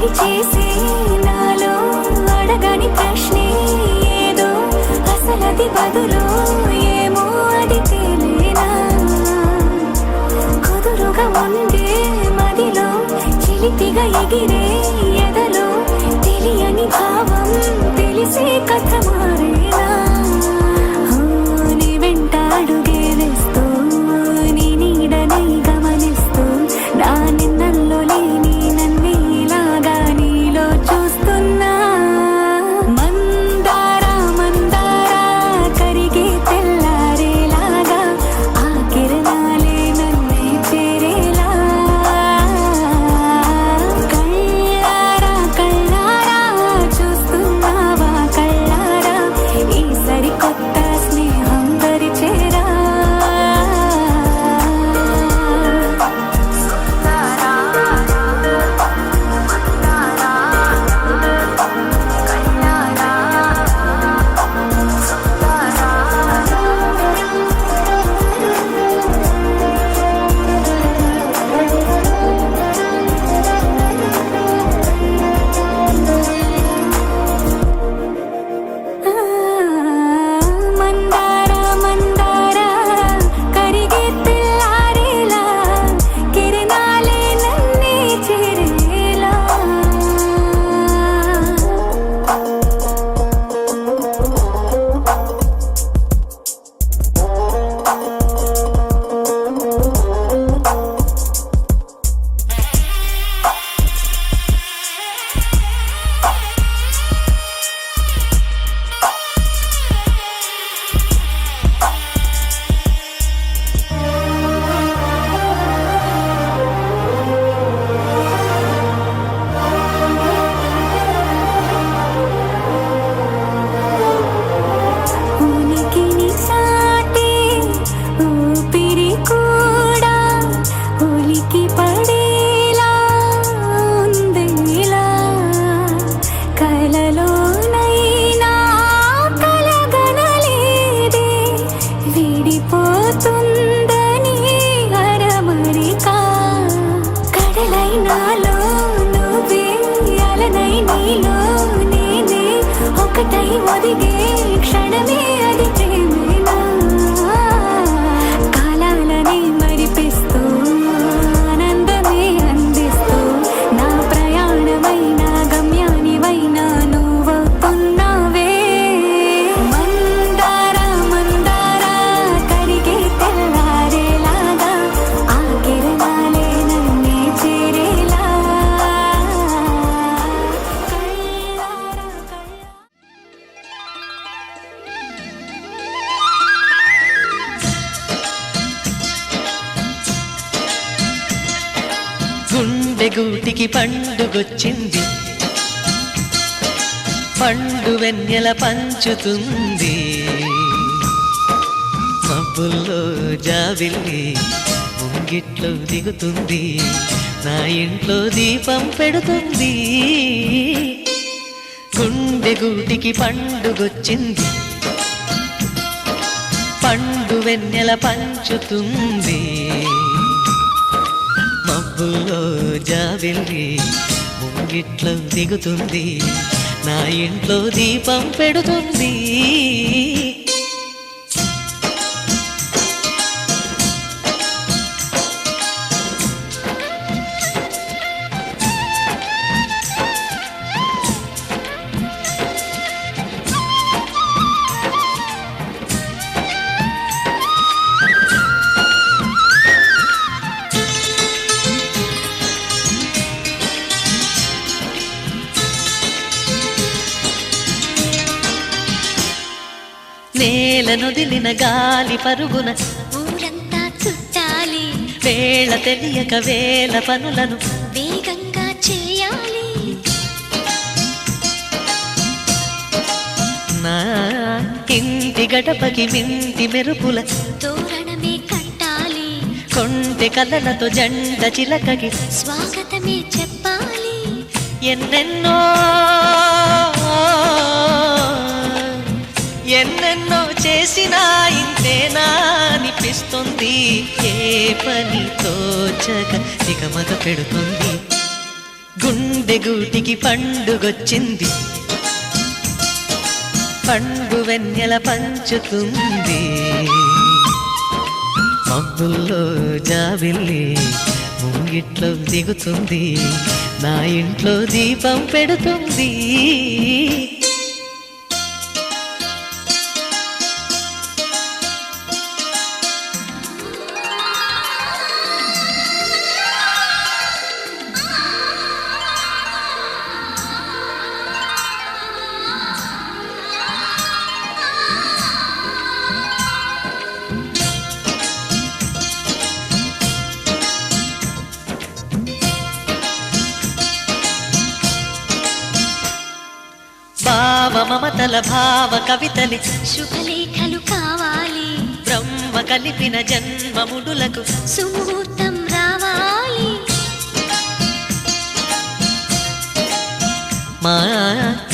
వేడి చేసే నాలో అడగని ప్రశ్నే ఏదో అసలది బదులు ఏమో అది తేలేనా కుదురుగా ఉండే మదిలో చిలిపిగా ఎగిరే ఎదలో తెలియని భావం తెలిసే కథ మారేనా నీ వెంట అడుగే వేస్తూ నీ నీడనై గమనిస్తూ నా నిన్నల్లో లేని నన్నే ఇలాగా నీలో చూస్తున్నా మందారా మందారా కరిగే తెల్లారేలాగా ఆ కిరణాలే నన్నే చేరేలా కళ్ళారా కళ్ళారా చూస్తున్నావా కళ్ళారా ఈ సరికొత్త స్నేహం దరిచేరా మందారా మందారా కరిగే తెల్లారేలా కిరణాలే నన్నే చేరేలా ఉనికిని సాటే ఊపిరి కూడా ఉలికి పడేలా ఉందేలా కలలోనైనా కలగనలేదే విడిపోతుందని అరమరిక కడలై నాలో నువ్వే అలనై నీలో నేనే ఒకటై ఒదిగే క్షణమే అది ప్రేమేనా కాలాలని మరిపిస్తూ ఆనందమే అందిస్తూ నా ప్రయాణమైన గమ్యానివైనా నువ్వవుతున్నావే మందారా మందారా కరిగే తెల్లారేలాగా ఆ కిరణాలే నన్నే చేరేలా గుండె గూటికి పండుగొచ్చింది పండు వెన్నెల పంచుతుంది మబ్బుల్లో జాబిల్లి ముంగిట్లో దిగుతుంది నా ఇంట్లో దీపం పెడుతుంది గుండె గూటికి పండుగొచ్చింది పండు వెన్నెల పంచుతుంది మబ్బుల్లో జాబిల్లి ముంగిట్లో దిగుతుంది నా ఇంట్లో దీపం పెడుతుంది నేలనొదిలిన గాలి పరుగున ఊరంతా చుట్టాలి వేళ తెలియక వేల పనులను వేగంగా చేయాలి నా ఇంటి గడపకి మింటి మెరుపుల తోరణమే కట్టాలి కొంటె కలలతో జంట చిలకకి స్వాగతమే చెప్పాలి ఎన్నెన్నో ఎన్నెన్నో చేసినా ఇంతేనా అనిపిస్తుంది ఏ పని తోచక దిగమగ పెడుతుంది గుండె గూటికి పండుగొచ్చింది, పండు వెన్నెల పంచుతుంది. మబ్బుల్లో జాబిల్లి ముంగిట్లో దిగుతుంది, నా ఇంట్లో దీపం పెడుతుంది. భావ మమతల భావ కవితలి శుభలేఖలు కావాలి, బ్రహ్మ కలిపిన జన్మముడులకు సుముహూర్తం రావాలి. మా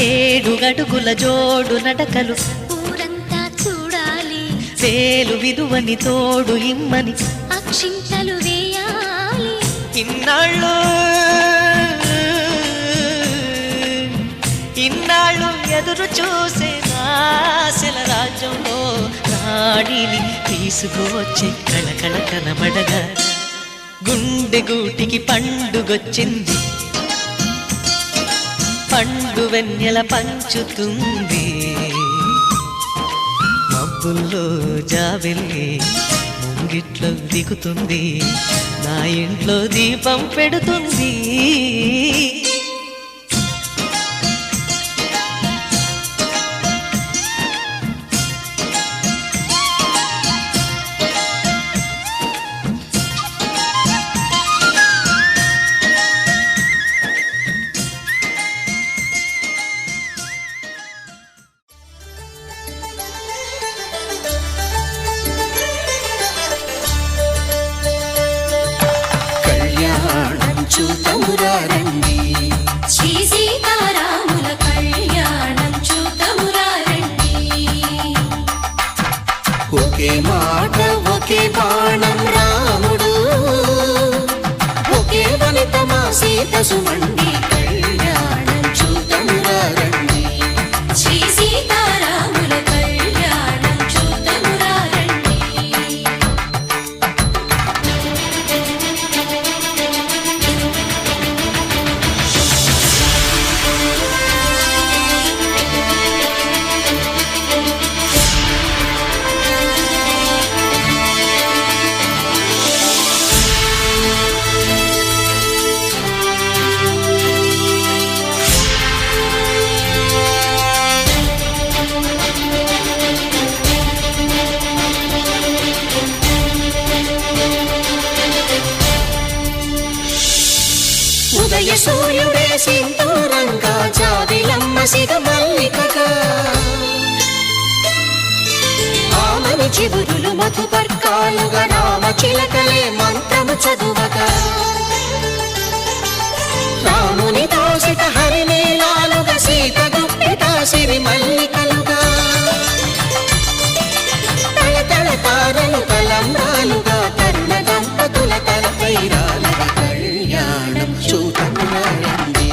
7 అడుగుల జోడు నడకలు ఊరంతా చూడాలి, వేలు విలువని తోడు ఇమ్మని అక్షింతలు వేయాలి. ఇన్నాళ్ళు ఎదురు చూసే ఆశల రాజ్యంలో రాణిని తీసుకువచ్చే కళకళ కనబడగా గుండె గూటికి పండుగొచ్చింది, పండు వెన్నెల పంచుతుంది. మబ్బుల్లో జాబిల్లి ముంగిట్లో దిగుతుంది, నా ఇంట్లో దీపం పెడుతుంది. చూతమురారండి, శ్రీ సీతారాముల కళ్యాణం చూతమురారండి. ఒకే మాట ఒకే బాణం రాముడు, ఒకే వనిత మా సీత సుమండి కళ్యాణం చూతమురారండి. శ్రీ సీతారాముల కళ్యాణం చూతమురారండి. ఉదయ సూర్యుడే సింధూరంగా, జాబిలమ్మ సిగ మల్లికగా, ఆమని చిగురులు మధుపర్కాలుగా, రామ చిలకలే మంత్రము చదువగా, రాముని దోసిట హరినీలాలుగా, సీత గుప్పిట సిరి మల్లికలుగా, తళతళ తారలు తలంబ్రాలుగా, తరుణ దంపతుల తలపైరాలుగా కళ్యాణం చూతమురారండి.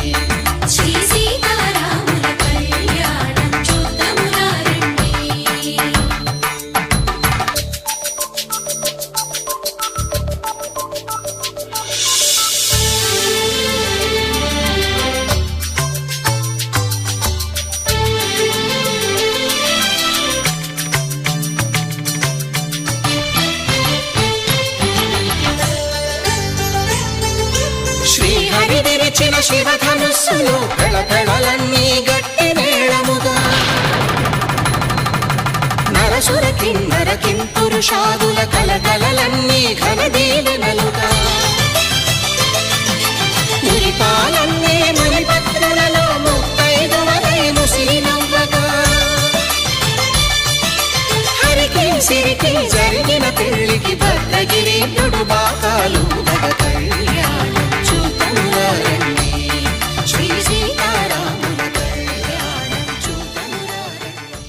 శ్రీ సీతారాముల కళ్యాణం చూతమురారండి. శ్రీహరి విరిచిన శివధనుస్సులో కళకళలన్నీ గట్టి మేళముగా, నరసుర కిన్నర కింపురుషాదుల కలకలలన్నీ ఘనదీవెనలుగా, మురిపాలన్నీ మునిపత్రులలో ముత్తైదువలై ముసిలి నవ్వగా, హరికి సిరికి జరిగిన పెళ్లికి భద్రగిరి బాకాలు కళ్యాణం చూతమురారండి. శ్రీ సీతారాముల కళ్యాణం చూతమురారండి.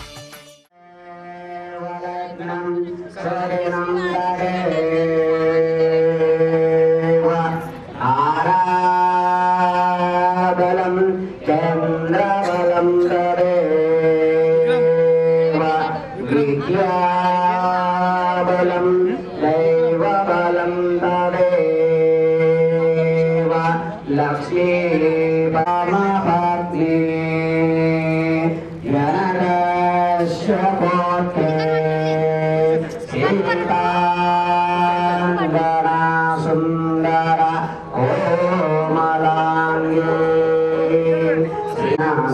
నారాయణ చంద్రబలం తదేవ విద్యాబలం దైవబలం తదేవ లక్ష్మీ పరమపత్ని జనకశ్యపోత్రే సింతాంగనా సుందర కోమలాంగే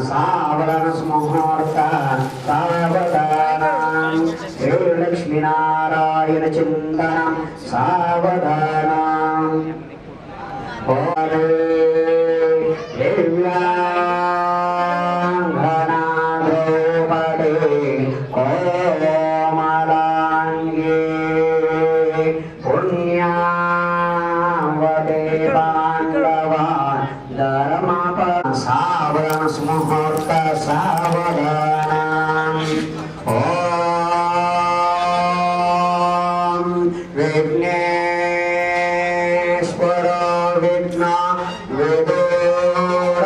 సావరణ ముహూర్త సావధానం శ్రీలక్ష్మీనారాయణ చింతనం సావధానం దివ్యాంగనా ద్రౌపది కోమలాంగే పుణ్యావతే పాండవ ధర్మప సావరణ ముహూర్త సావధానం ఓం విఘ్నేశ్వరో విఘ్న విదూరకారి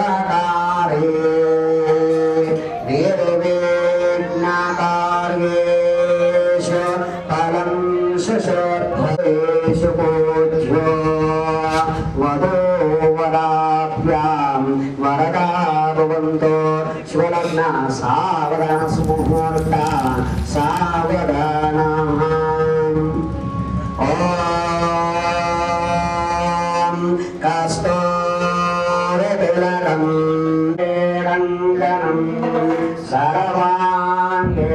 నిర్విఘ్నకార్యేషు ఫలం సుశోద్ధయేషు పూజ్యో వధూవరాభ్యాం వరదా భవంతో శివలగ్న సావధాన ముహూర్త సావధానం ఓం కస్తూరితిలకం రంగనం సర్వాంగే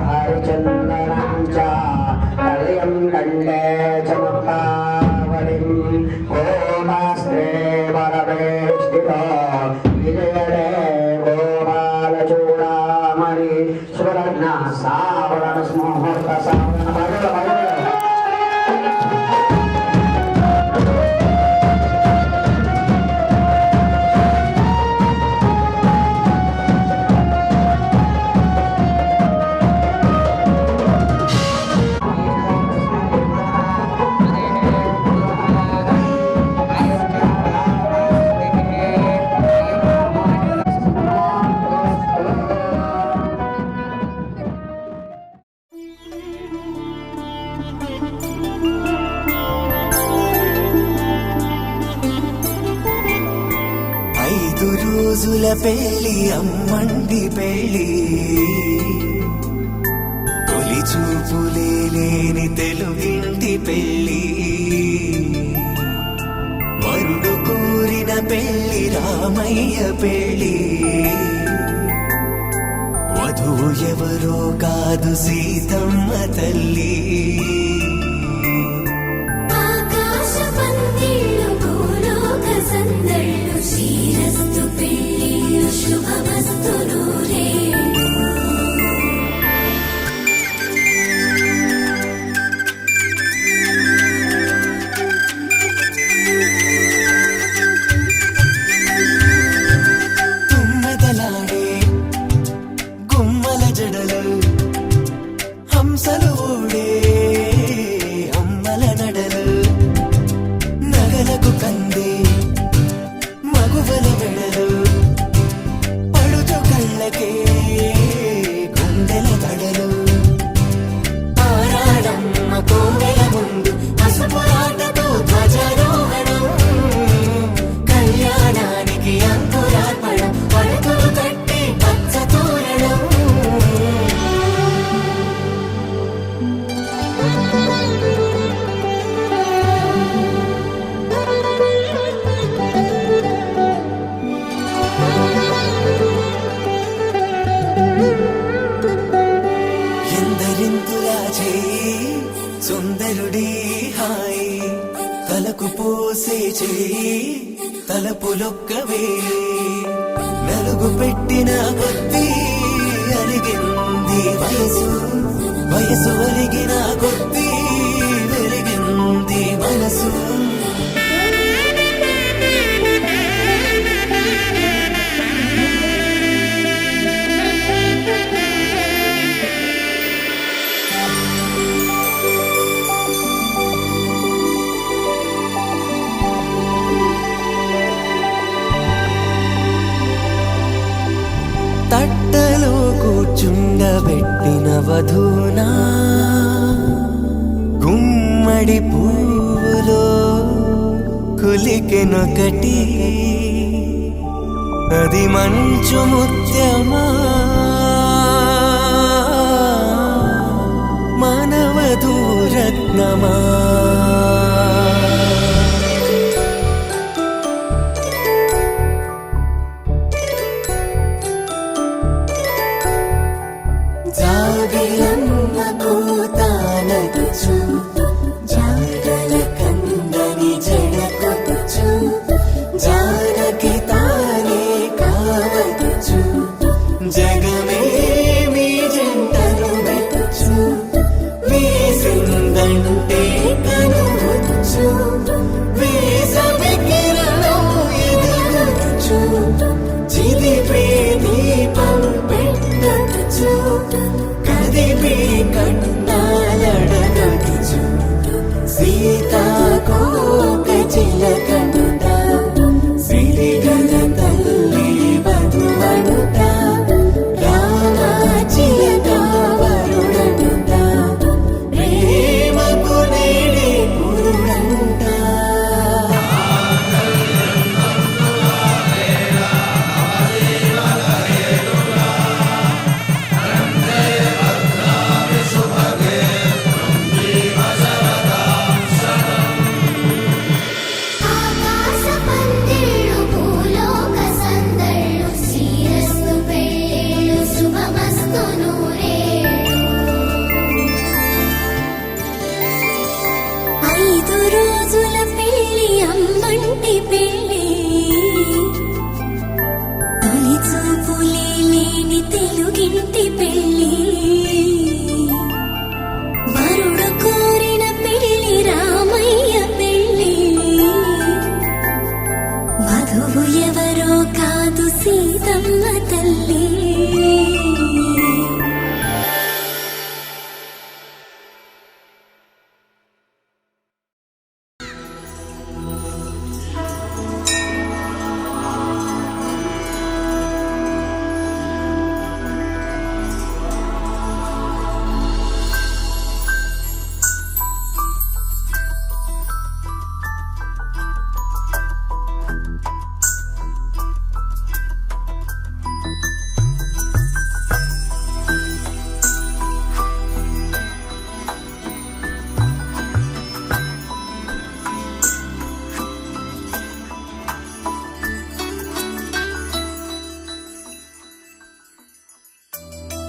హరిచందనం చ కళ్యం కండే చమత్కావళిం ఓమాస్త్రే వరవేష్టితో విజయదే గోపాలచూడామణి శివలగ్న సావరణ ముహూర్త సావరణ రోజుల పెళ్లి అమ్మండి పెళ్లి తొలి చూపులే లేని తెలుగింటి పెళ్లి వరుడు కోరిన పెళ్లి రామయ్య పెళ్లి వధువు ఎవరో కాదు సీతమ్మ తల్లి ఆకాశ పందిళ్ళు భూలోక సందళ్ళు శ్రీరస్తు పెళ్ళిళ్ళు శుభమస్తు నూరే తుమ్మెదలాడే గుమ్మల జడలు హంసలు ఊడే అమ్మల నడలు నగలకు కందే మగువల వెడలు పడుచు కళ్ళకే గుండెల తడలు ఆరాడమ్మ కోవెల ముందు పసుపు ఆటతో ధ్వజారోహణం కళ్యాణానికి అంకురార్పణం పడుతులు కట్టి పచ్చ తోరణం ఎందరింతులా చేయి సుందరుడి హాయి తలకు పోసే చేయి తలపులొక్కవే నలుగు పెట్టిన కొద్దీ అరిగింది వయసు వయసు అరిగిన కొద్దీ వెలిగింది మనసు తట్టలో కూర్చుండబెట్టిన వధూనా గుమ్మడి పువ్వులో కులికెనొకటి అది మంచు ముత్యమా మానవధూరత్నమా జాబిలమ్మ కూతానదుచు జాడల కందని జడకొట్టుచు జానకి తానే కావదుచు జగమే మీ జంటను వెతుచు వేసిందంటే కనువచ్చు వేసవి కిరణం ఎదుగుచు చిదిపే దీపం పెట్టచ్చు కదిపే కన్నాలడగచ్చు సీతాకోక చిలకనుట సిరిగల తల్లి వధువనుట రామా చిలక వరుడనుట ప్రేమకు నేడే పురుడంట ఆకాశ పందిళ్ళు భూలోక సందళ్ళు శ్రీరస్తు పెళ్ళిళ్ళు శుభమస్తు నూరేళ్ళు 5 రోజుల పెళ్ళి అమ్మంటి పెళ్ళి తొలి చూపులే లేని తెలుగింటి పెళ్ళి వరుడు కోరిన పెళ్ళి రామయ్య పెళ్ళి వధువు ఎవరో కాదు సీతమ్మ తల్లి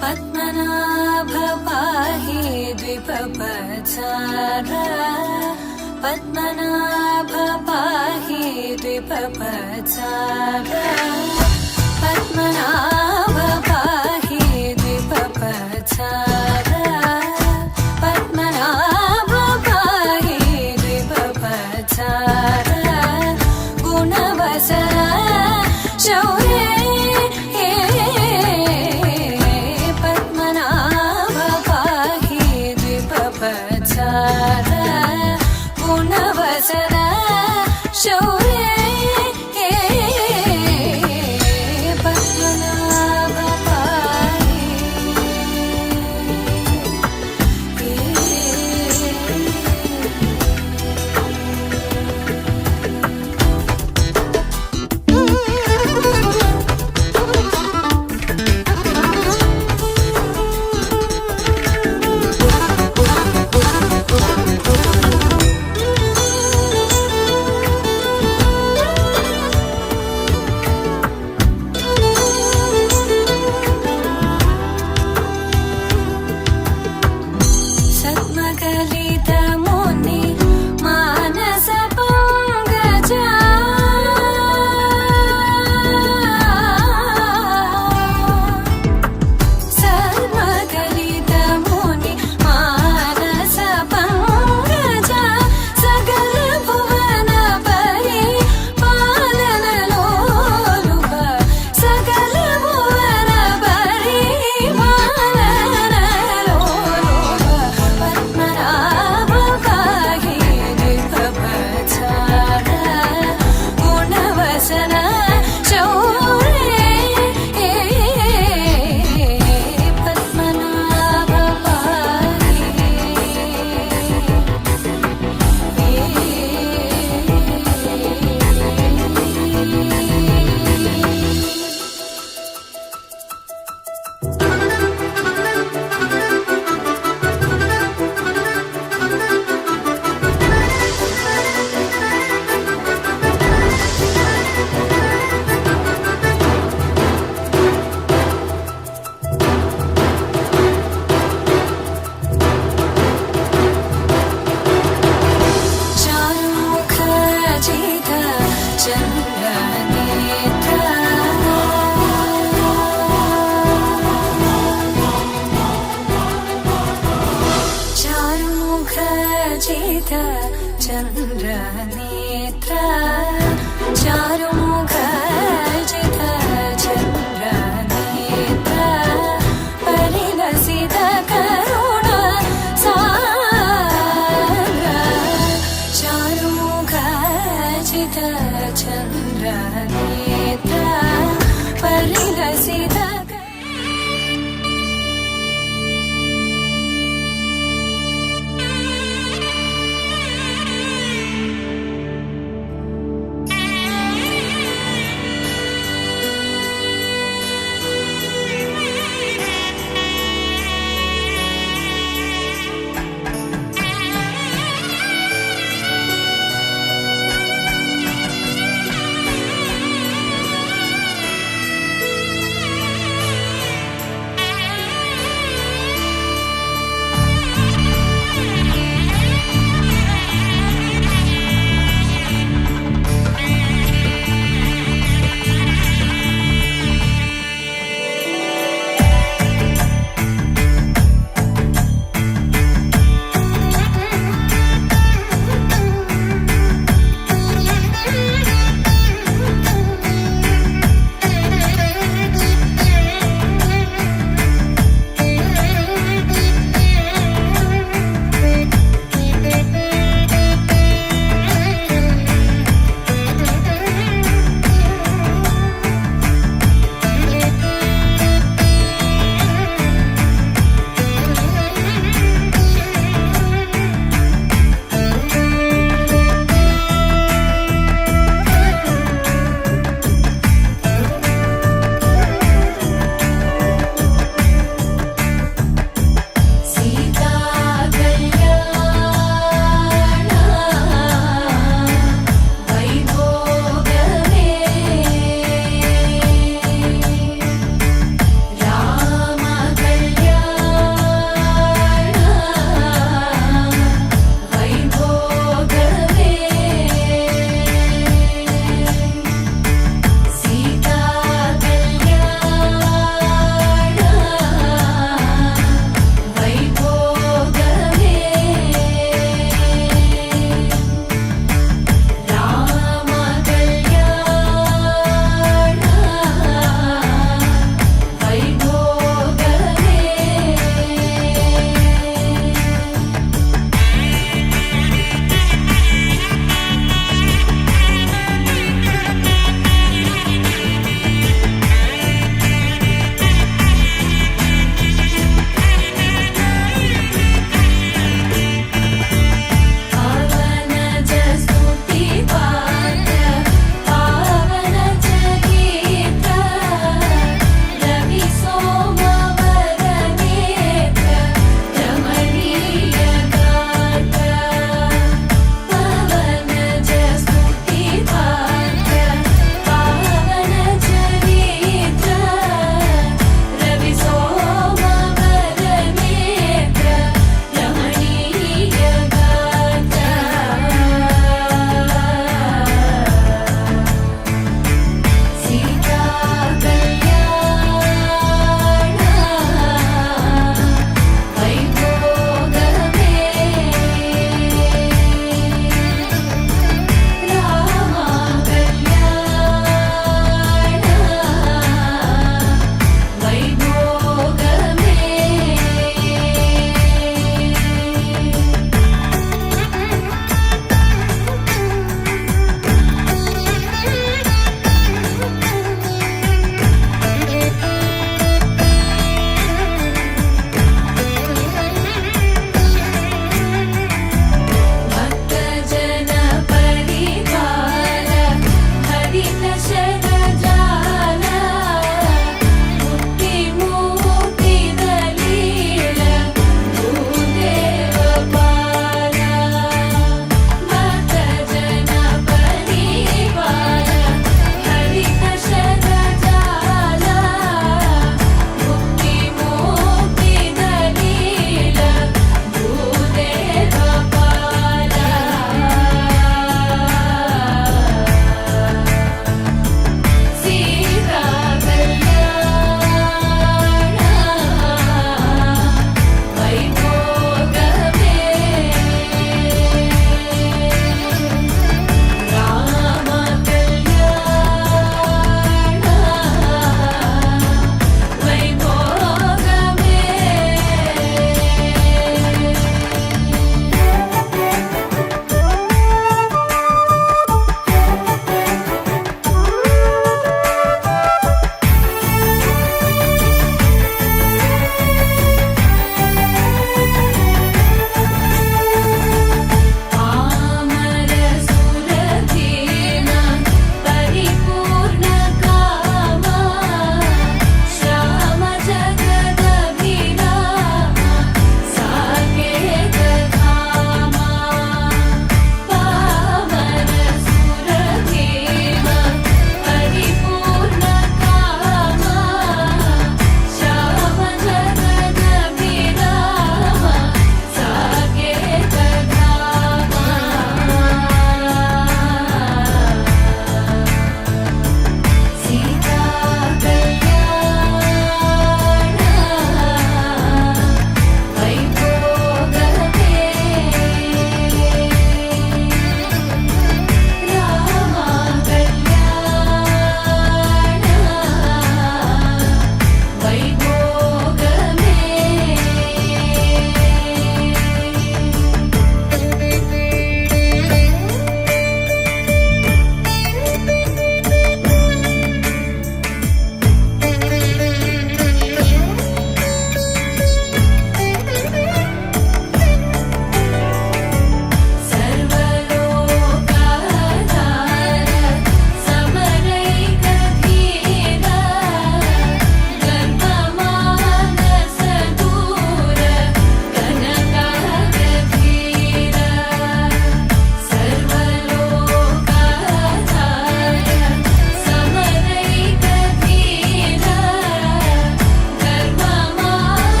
పద్మనాభ పాహి ద్విపపచార పద్మనాభ పాహి ద్విపపచార పద్మనాభ పాహి ద్విపపచార పద్మనాభ పాహి ద్విపపచార గుణవసర శౌర్య గుణవసర శౌర్య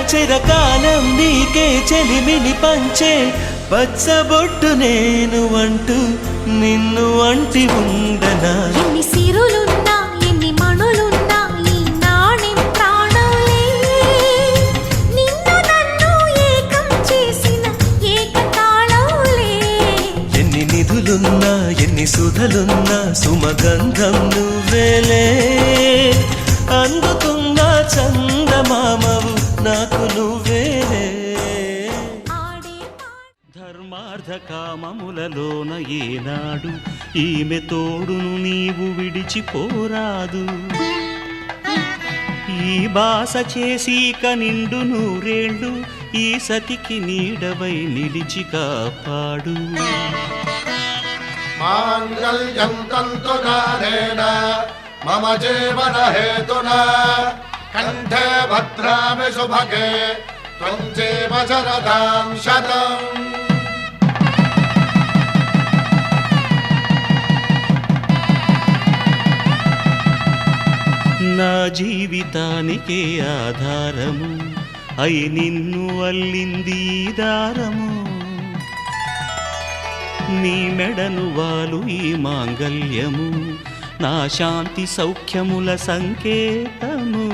చిరకాలం నీకే చెలిమిని పంచే పచ్చబొట్టు నేను అంటూ నిన్ను అంటి ఉండనా. ఎన్ని సిరులున్నా ఎన్ని మణులున్నా ఈ నాణెం ప్రాణాలే నిన్ను నన్ను ఏకం చేసిన ఏకతాళంలే. ఎన్ని నిధులున్నా ఎన్ని సుధలున్నా సుమగంధం నువ్వేలే. అందుకున్న చందమామవు నాకు నువ్వేలే. ధర్మార్థ కామములలోన ఏనాడు ఈమె తోడును నీవు విడిచిపోరాదు. ఈ బాస చేసి కనిండు నూరేళ్ళు ఈ సతికి నీడవై నిలిచి కాపాడు. మాంగళ్యం తంతునానేన మమ జీవన హేతునా కంఠే భద్రామి శుభగే త్వం జీవ శరదాం శతం. నా జీవితానికే ఆధారము అయి నిన్ను అల్లింది ఈ దారము. నీ మెడను వాలు ఈ మాంగల్యము నా శాంతి సౌఖ్యముల సంకేతము.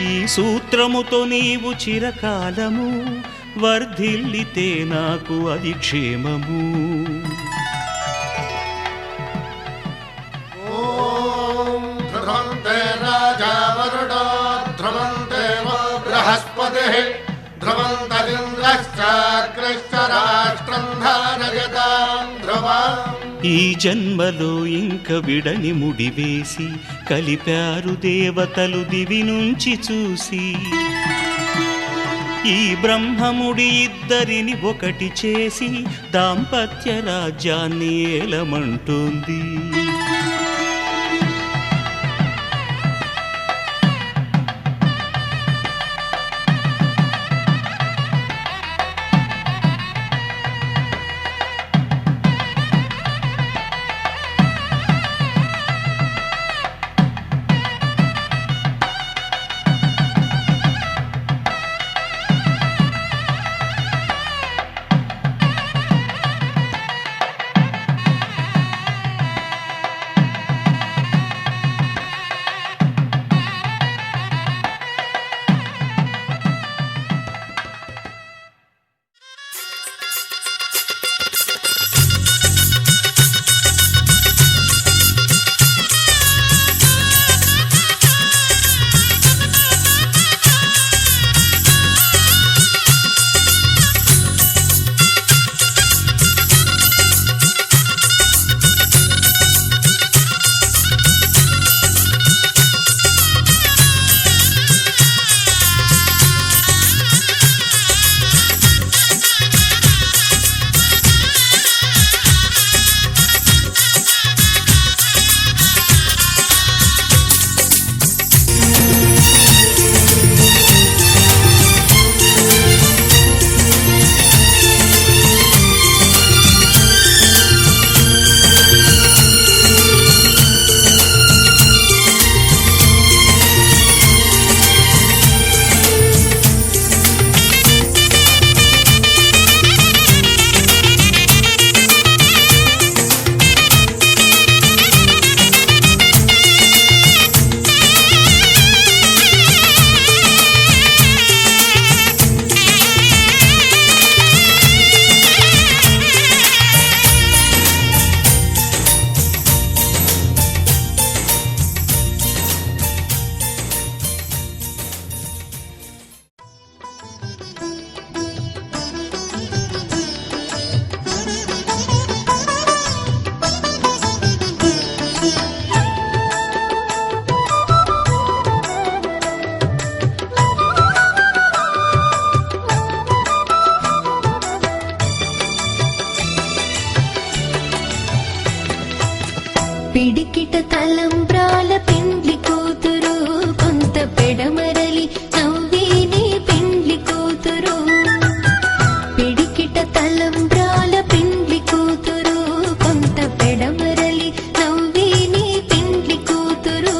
ఈ సూత్రముతో నీవు చిరకాలము వర్ధిల్లితే నాకు అది క్షేమము. ఓం ధ్రువంతే రాజా వరుడో ధ్రువంతే వో బృహస్పతిః ధ్రువంతరింద్రశ్చాగ్రశ్చ రాష్ట్రం ధారయతాం ధ్రువం. ఈ జన్మలో ఇంక విడని ముడివేసి కలిపారు దేవతలు దివి నుంచి చూసి. ఈ బ్రహ్మముడి ఇద్దరిని ఒకటి చేసి దాంపత్య రాజ్యాన్ని ఏలమంటోంది. పిడికిట తలంబ్రాల పెండ్లి కూతురు కొంత పెడమరలి నవ్వేనే పెండ్లి కూతురు. పిడికిట తలంబ్రాల పెండ్లి కూతురు కొంత పెడమరలి నవ్వేనే పెండ్లి కూతురు.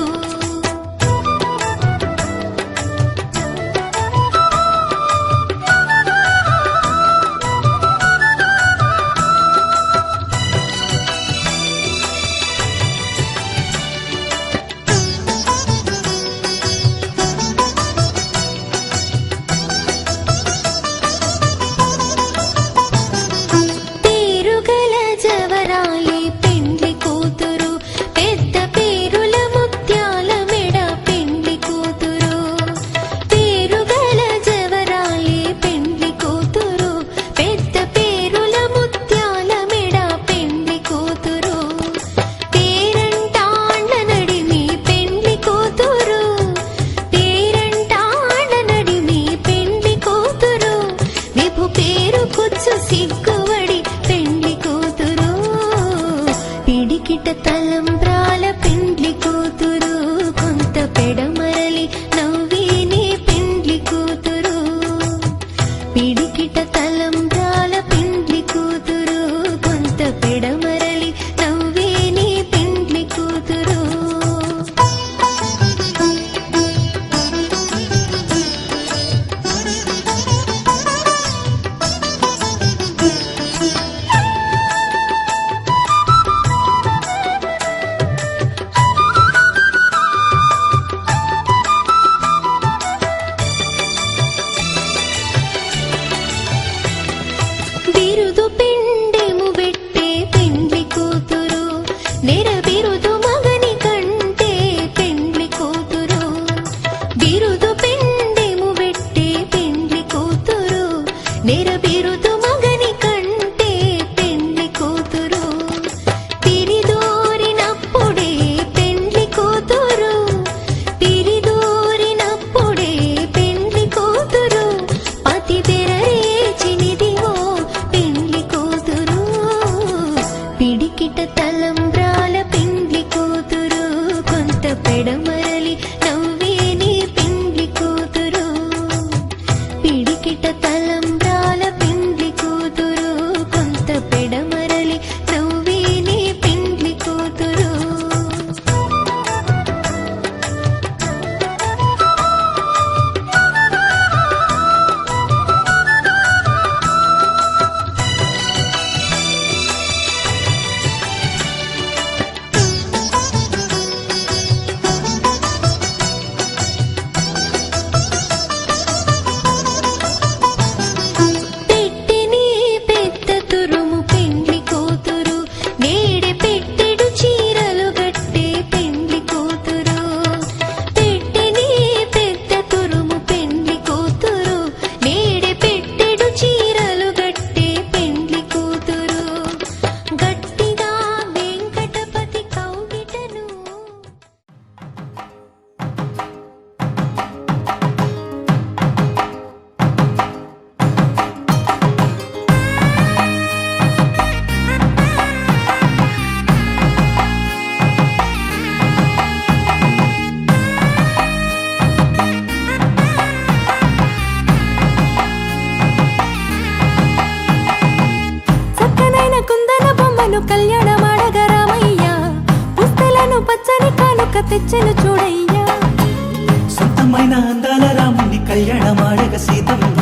కళ్యాణమాడగ సీతమ్మ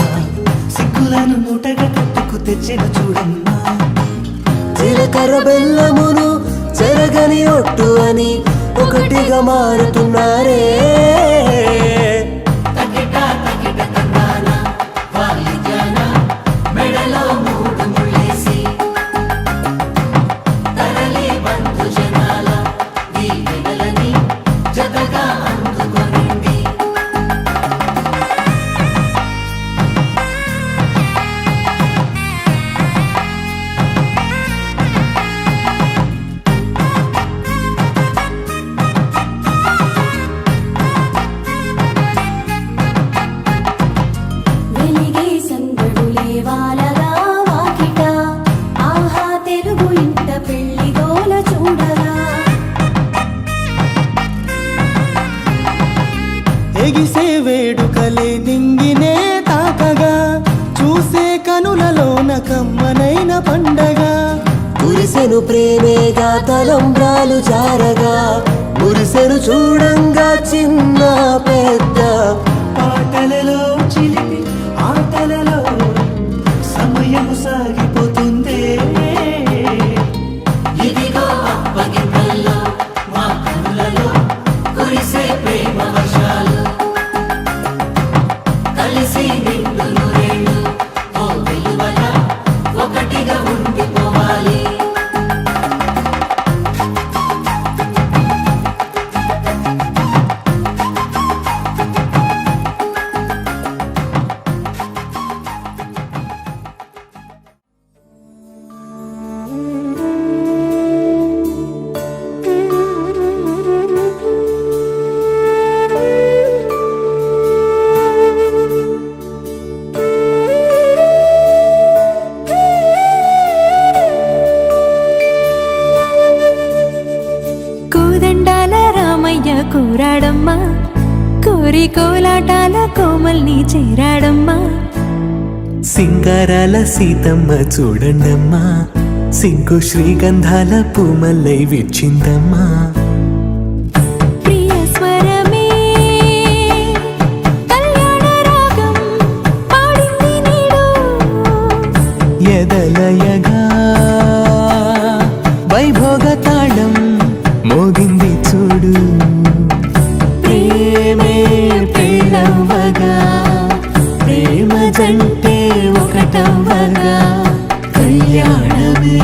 సిగ్గులను మూటగా కట్టుకు తెచ్చిన చూడమ్మా జీలకర్ర బెల్లమును చెరగని ఒట్టు అని ఒకటిగా మారుతున్నారే వెలిగే సందడులే వాలగా వాకిట ఆహా తెలుగు ఇంట పెళ్లి గోల చూడగా ఎగిసే వేడుకలే నింగినే తాకగా చూసే కనులలోన కమ్మనైన పండగ కురిసెను ప్రేమేగా తలంబ్రాలు జారగా మురిసెను చూడంగా చిన్న పెద్ద పాటలలో చిలిపి ఆటలలో సమయము సాగిపోతుందే ఇదిగో అప్పగింతల్లో మా కనులలో కురిసే ప్రేమ వర్షాలు కలిసి నిండు నూరేళ్ళు ఓ వెలువల ఒకటిగా ఉండిపోవాలి కోదండాల రామయ్య కూరాడమ్మా కోరి కోలాటాల కోమల్ని చేరాడమ్మా సింగారాల సీతమ్మ చూడండమ్మా సింకు శ్రీగంధాల పూమల్లై విచ్చిందమ్మా ప్రియ స్వరమే కళ్యాణ రాగం పాడింది నీడు ఎదలయగా వైభోగ తాళం మోగింది చూడు ప్రేమే పెళ్ళవ్వగా ప్రేమ జంటే ఒకటవ్వగా కళ్యాణమే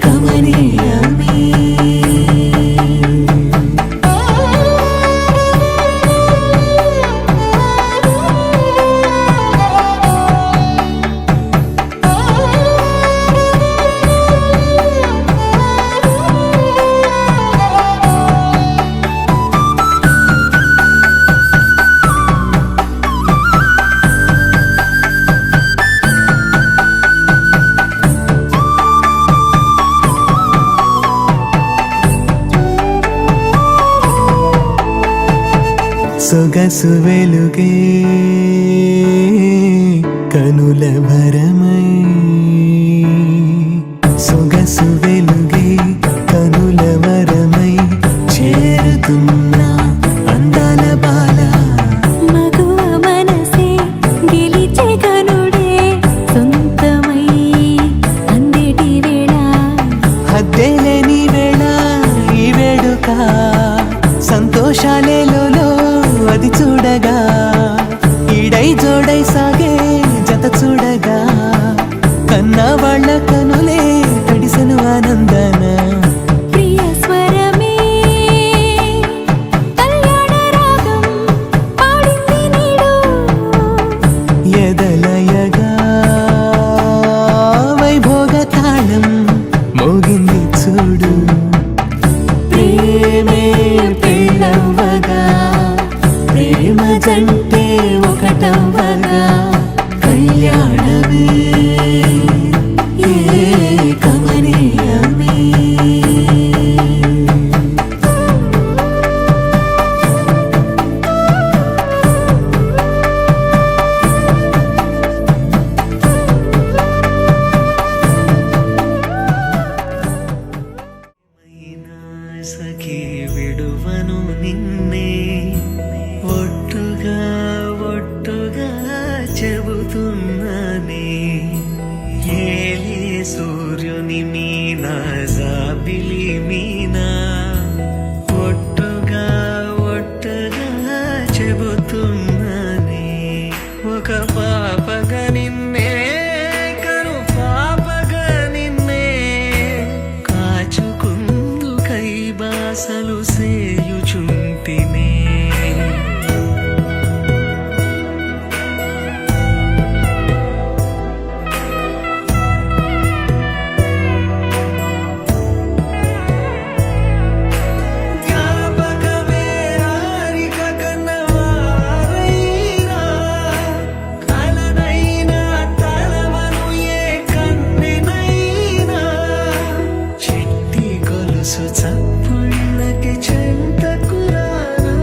కమనీయమే సొగసు వెలుగే కనుల భరమై సొగసు వెలుగే కనుల వరమై చేరుతున్నా అందాల బాల మగువ మనసే గెలిచే కనుడే సొంతమై అందేటి వేళ హద్దేలేని వేళ ఈ వేడుక సంతోషాలేలో అది చూడగా ఈడై జోడై సాగే జత చూడగా కన్నా వాళ్ళ కనులే తడిసెను ఆనందన ప్రియ స్వరమే కళ్యాణ రాగం పాడింది నీడు ఎదలయగా వైభోగ తాళం మోగింది చూడు ప్రేమే పెళ్ళవ్వగా ప్రేమ జంటే ఒకటవ్వగా కళ్యాణమే కమనీయమే సఖీ విడువను నిన్నే చెబుతున్నానే ఒక పాపగా నిన్నే కను పాపగా నిన్నే కాచుకుందు కై బాసలు సేయుచుంటినే చప్పుళ్ళకి చెంతకురానా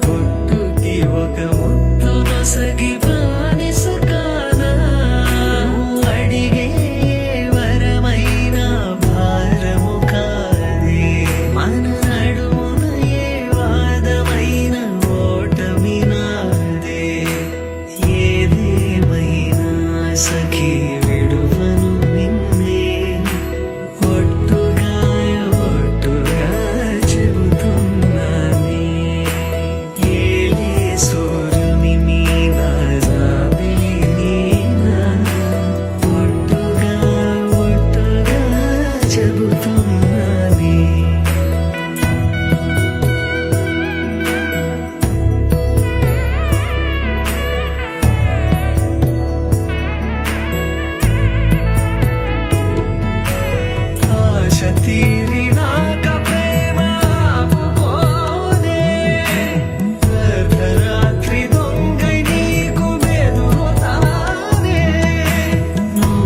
పొట్టుకి ఒక ముద్దు నొసగి బానిస కానా అడిగే వరమైన భారము కాదే మన నడుమున ఏ వాదమైన ఓటమి నాదే ఏదేమైనా సఖీ విడువను నిన్నే ఒట్టుగా చెబుతున్నానే ఏలే సూర్యుని మీద జాబిలి నీనా ఒట్టుగా చెబుతున్నానే ఆశ తీరినాక ప్రేమ ఆపుకోనే అర్ధరాత్రి దొంగై నీకు బెదురుతానే నువ్వు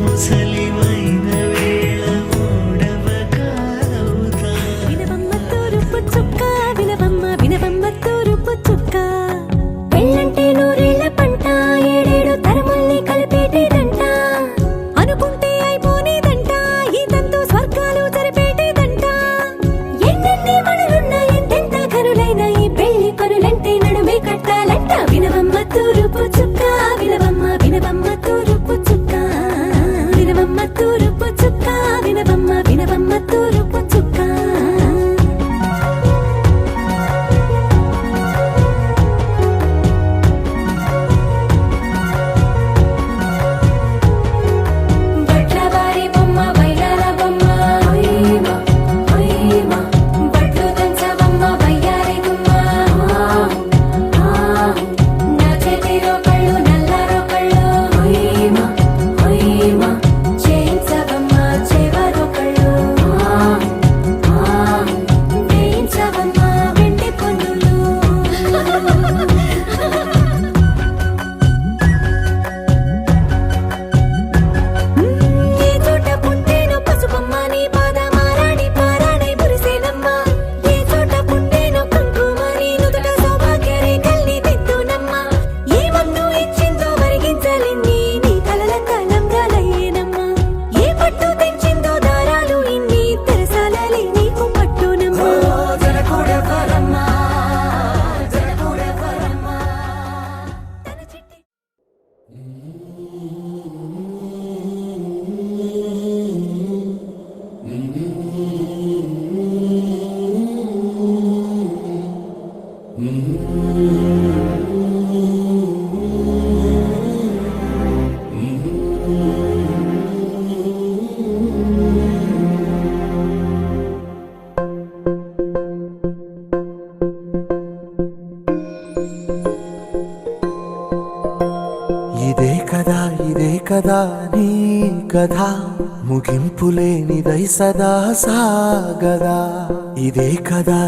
ముసలిమైన వేళ మూడవకాలవుతా వినవమ్మ తూరుపు చుక్క వినవమ్మ వినవమ్మ తూరుపు చుక్క పెళ్ళంటే నూరేళ్ల పంట ఏడేడు తరముల్ని కలిపేటేదంట అనుకుంటే అయిపోనేదంట ఈ తంతు స్వర్గాలు జరిపేటేదంట ఎన్నెన్ని మనులున్న ఎంతెంత కరులైన ఈ పెళ్లి పనులంటే నడుమే కట్టాలంట వినవమ్మ తూరుపు చుక్క వినవమ్మ వినవమ్మ తూరుపు చుక్క వినవమ్మ తూరుపు చుక్క వినవమ్మ వినవమ్మ తూరుపు చుక్క బట్లవారి బొమ్మ బయలాల బొమ్మ ఓయమ్మ ఓయమ్మ బట్లు దంచవమ్మ బయ్యారి గుమ్మ నా చేతిలో కళ్ళు నల్లారో కళ్ళు ఓయమ్మ ఓయమ్మ చేయించవమ్మ చేవరో కళ్ళు వేయించవమ్మ వెండి పన్నులు ఏ చోట పుట్టేనో పసుపమ్మ నీ పాదమారాణి పారాణై మురిసేనమ్మ ఏ చోట పుట్టేనో కుంకుమ నీ నుదుట సౌభాగ్య రేఖల్ని దిద్దునమ్మ ఏ మన్ను ఇచ్చిందో మరిగించలిన్ని నీ తలల తలంబ్రాలయ్యేనమ్మ ఏ పట్టు తెంచిందో దారాలు ఇన్ని తెరసాలలే నీకు పట్టునమ్మ జనకూడవరమ్మ జనకూడవరమ్మ తన చిట్టి ఇదే కదా నీ కథ ముగింపులేనిదై సదా సాగదా ఇదే కదా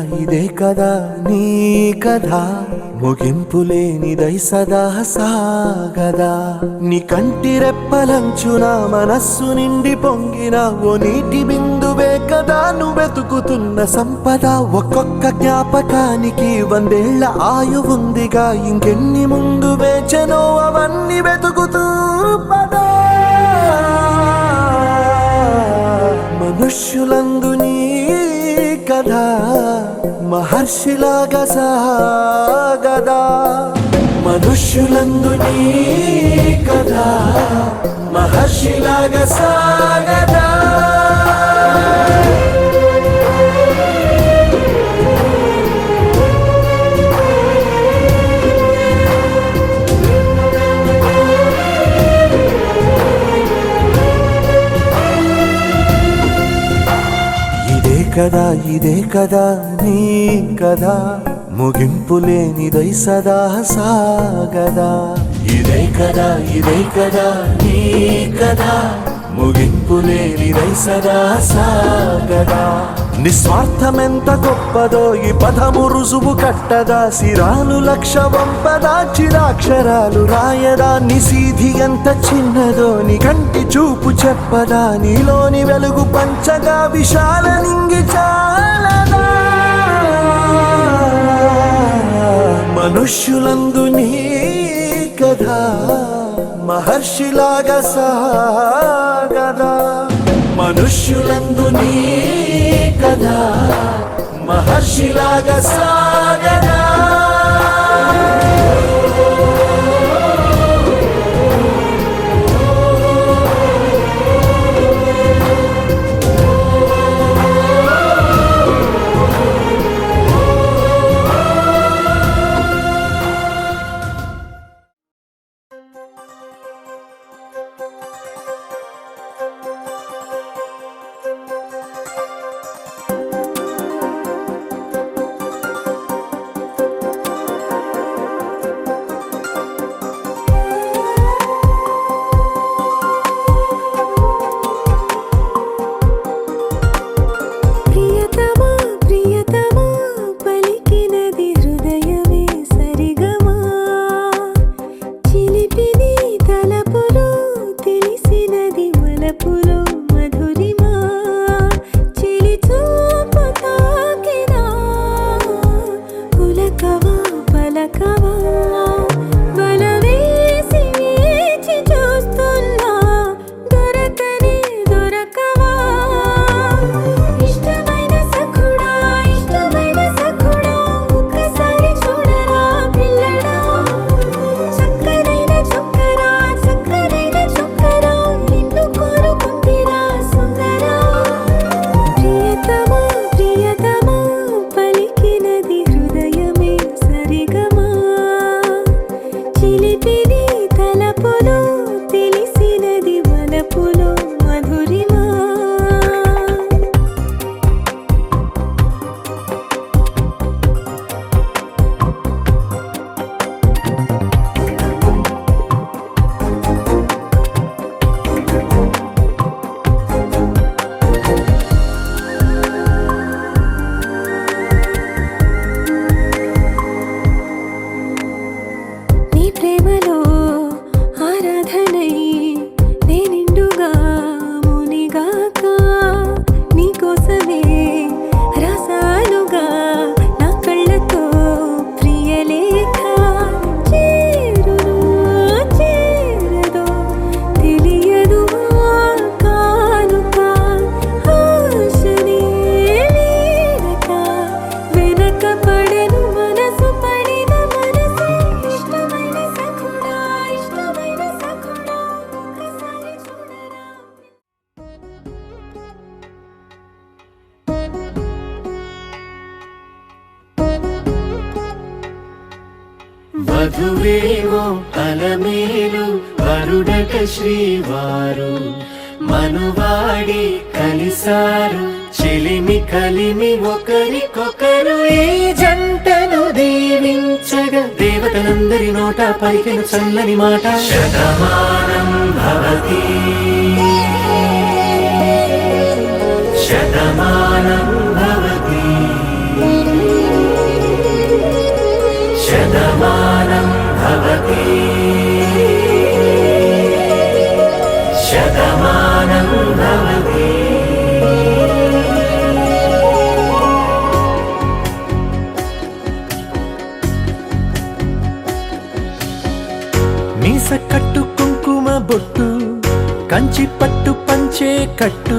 నీ కథ ముగింపులేనిదై సదా సాగదా నీ కంటి రెప్పలంచున మనస్సు నిండి పొంగిన ఓ నీటి బిందువే కదా నువ్వెతుకుతున్న సంపద ఒక్కొక్క జ్ఞాపకానికి 100 ఏళ్ల ఆయువుందిగా ఇంకెన్ని ముందు వేచనో అవన్నీ వెతుకుతూ పదా మనుష్యులందు నీ కథ మహర్షిలాగా సాగదా మనుష్యులందు నీ కథ మహర్షిలాగా సాగదా కదా ఇదే కదా నీ కదా ముగింపు లేనిదై సదా సాగదా ఇదే కదా నీ కదా ముగింపు లేనిదై సదా సాగదా నిస్వార్థమెంత గొప్పదో ఈ పదము రుజువు కట్టదా సిరాలు లక్ష వంపదా చిరాక్షరాలు రాయదా నిసీధి ఎంత చిన్నదో నీ కంటి చూపు చెప్పదా నీలోని వెలుగు పంచగా విశాల నింగి చాలదా మనుష్యులందు నీ కథ మహర్షిలాగా సాగదా మనుష్యులందు నీ కథ మహర్షిలాగా సాగదా వధువేవో అలమేలు వరుడట శ్రీవారు మనువాడి కలిసారు చెలిమి కలిమి ఒకరికొకరు ఈ జంటను దీవించగా దేవతలందరి నోట పలికెను చల్లని మాట శతమానం భవతి శతమానం భవతి శతమానం భవతి శతమానం భవతి మీస కట్టు కుంకుమ బొట్టు కంచి పట్టు పంచే కట్టు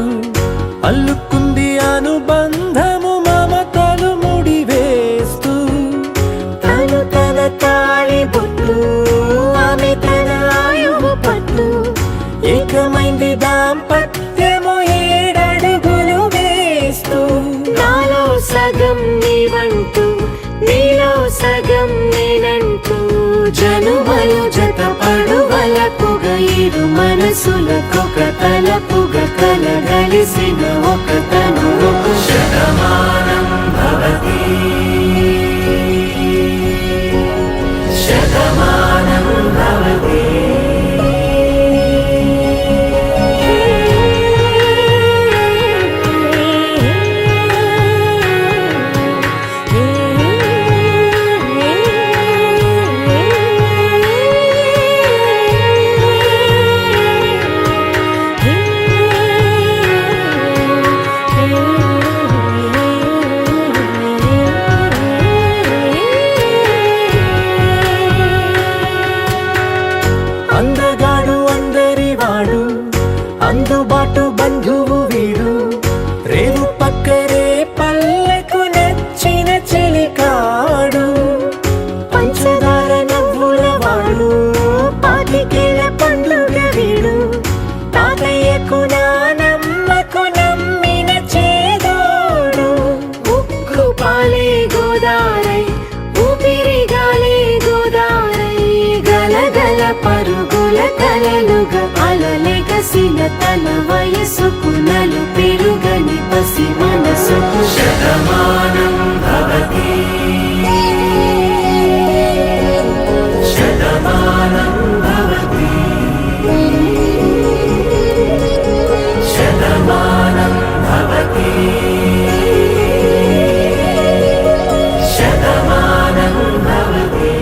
అల్లుకుంది అనుబంధము మమతలు ముడివేస్తూ తను తన తాళి బొట్టు ఆమె తన ఆయువు పట్టు ఏకమైంది దాంపత్యము 7 అడుగులు వేస్తూ నాలో సగం నీవంటూ నీలో సగం నేనంటూ జనుమలు జతపడువలపుగ ఇరు మనసులకొక తలపుగ కలగలిసిన ఒక తను ఒక శతమానం భవతి శతమానం భవతి అందగాడు అందరివాడు అందుబాటు బంధువు వీడు రేవు పక్కరే పల్లెకు నచ్చిన చెలికాడు పంచదార నవ్వుల వాడు పాతికేల పండుగ వీడు తాతయ్యకు నానమ్మకు నమ్మిన చేదోడు ఉక్కు పాలే గోదారై ఊపిరిగాలే గోదారై గలగల పరుగుల కలలుగా అలలెగసిన తన వయసుకు నలు పెరుగని పసి మనసుకు శతమానం భవతి శతమానం భవతి శతమానం భవతి శతమానం భవతి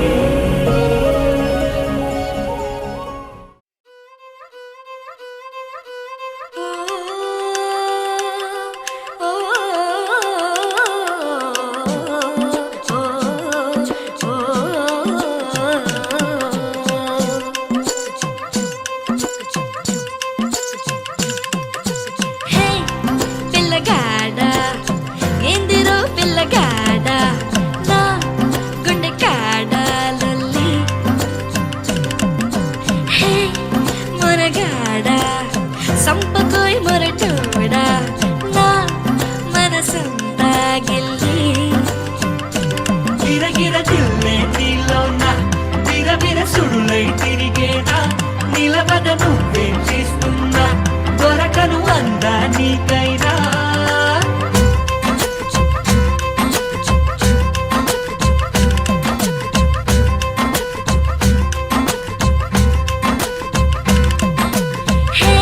హే పిల్లగాడ ఎందిరో పిల్లగాడ నా గుండె కాడ లొల్లి హే మొరగాడ సంపకోయ్ మొరటోడా నా మనసంతా గిల్లి గిరగిర తిల్లే నీలోన విరవిర సుడులై తిరిగేనా నిలబద నువ్వేం చేస్తున్నా దొరకను అందా నీకైనా హే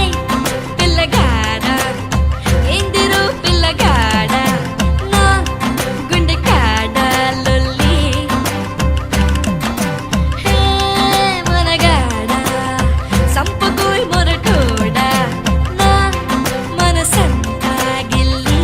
పిల్లగాడ ఎందిరో పిల్లగాడ నా గుండె కాడ లొల్లి హే మొనగాడ సంపకోయ్ మొరటోడా నా మనసంతా గిల్లి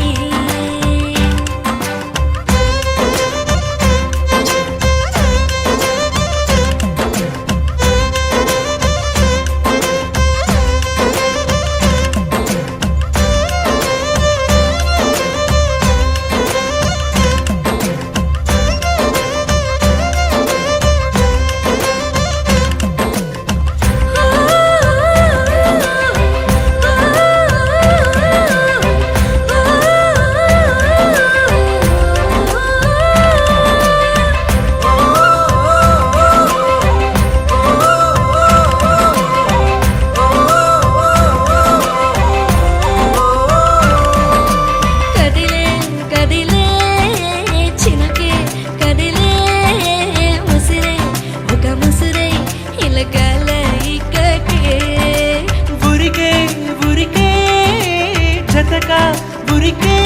కదిలే కదిలే చినుకే కదిలే ముసిరే ఒక ముసిరే ఇలకల ఇక్కకే ఉరికే ఉరికే జతగా ఉరికే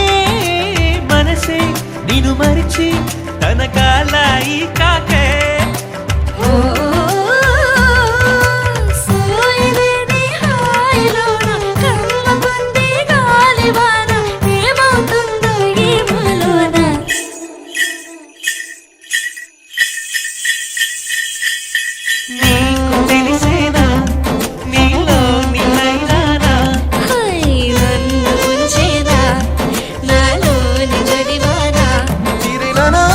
మనసే నిన్ను మరిచి తన కాలాయి కాకే ఓ సోయలేని హాయిలోన కమ్మగుంది గాలివాన ఏమవుతుందో ఏమోలోన నీకు తెలిసేనా నీలో నిలైనానా హై నన్ను ఉంచేనా నాలోని జడివానా చిరిలనా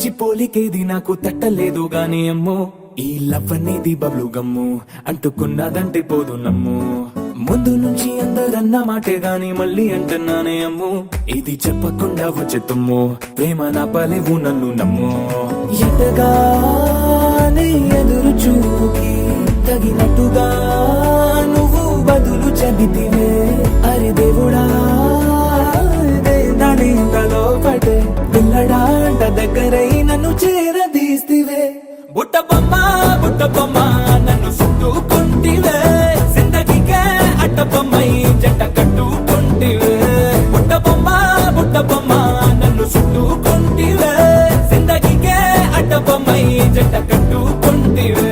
మంచి పోలికేది నాకు తట్టలేదు గాని అమ్మో ఈ లవ్ అనేది బబ్లు గమ్ము అంటుకున్నదంటే పోదు నమ్ము ముందు నుంచి అందరన్న మాటే గాని మళ్ళీ అంటున్నానే అమ్ము ఇది చెప్పకుండా వచ్చే తుమ్ము ప్రేమ నా పలేవు నన్ను నమ్ము ఎటగానే ఎదురు చూకి తగినట్టుగా నువ్వు బదులు చెబితివే అరే దేవుడా నాలో పడే పిల్లడాంట దగ్గరై నన్ను చేరదీస్తివే బుట్ట బొమ్మ నన్ను చుట్టుకుంటివే జిందగీకే అట్ట బొమ్మై జంట కట్టుకుంటివే బుట్ట బొమ్మ నన్ను చుట్టుకుంటివే జిందగీకే అట్ట బొమ్మై జంట కట్టుకుంటివే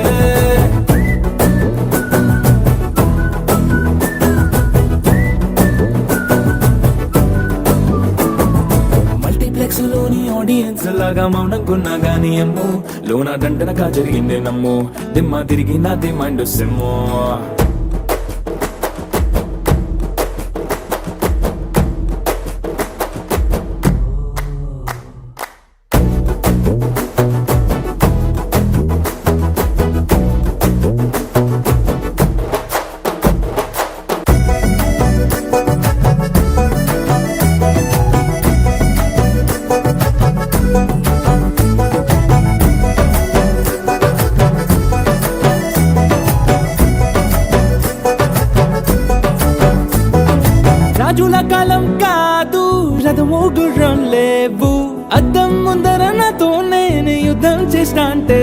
మల్టీప్లెక్స్ లోని ఆడియన్స్ లాగా మౌనంకున్నా గానీ అమ్ము లోన దండనగా జరిగిందే నమ్ము దిమ్మ తిరిగి నా దిమ్మండు సిమ్ము రాజుల కాలం కాదు రథము గుర్రం లేవు అద్దం ముందర నాతో నేను యుద్ధం చేసిన అంటే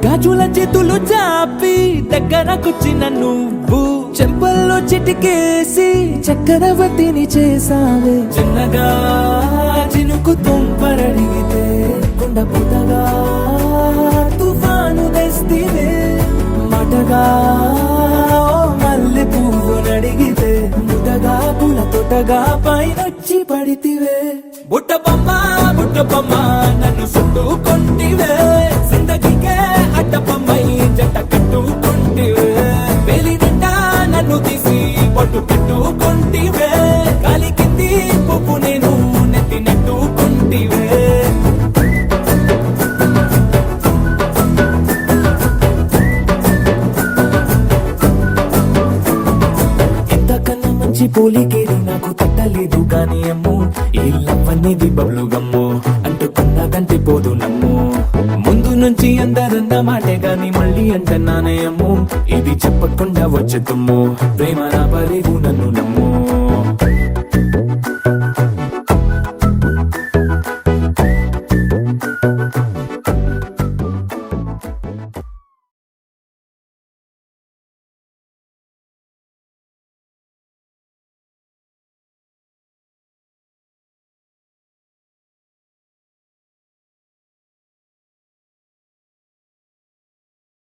గాజుల చేతులు చాపి దగ్గరకొచ్చిన నువ్వు చెంపల్లో చిటికేసి చక్రవర్తిని చేసావే చిన్నగా చినుకు తుంపరడిగితే కొండ పుట్టగా తుఫాను తెస్తివే మాటగా మల్లె పువ్వు నడిగితే ముదగా పుల తొటగా పైనొచ్చి పడితివే బుట్ట బొమ్మ నన్ను చుట్టుకుంటివే జిందగీకే అట్ట బొమ్మై జంట కట్టుకుంటివే వేలి నిండా నన్ను తీసి పట్టు పెట్టుకుంటివే గాలి కింది పువ్వు నేను నెత్తి నెట్టుకుంటివే ఎంతకన్నా మంచి పోలికేది నాకు తట్టలేదు కానీ అమ్ము ఈ లవ్ అనేది బబ్లు గమ్ము అంటుకున్నదంటే పోదు నమ్ము ముందు నుంచి అందరన్న మాటే గాని మళ్ళీ అంటున్నానే అమ్ము ఇది చెప్పకుండా వచ్చే తుమ్ము ప్రేమ నా పలేవు నన్ను నమ్ము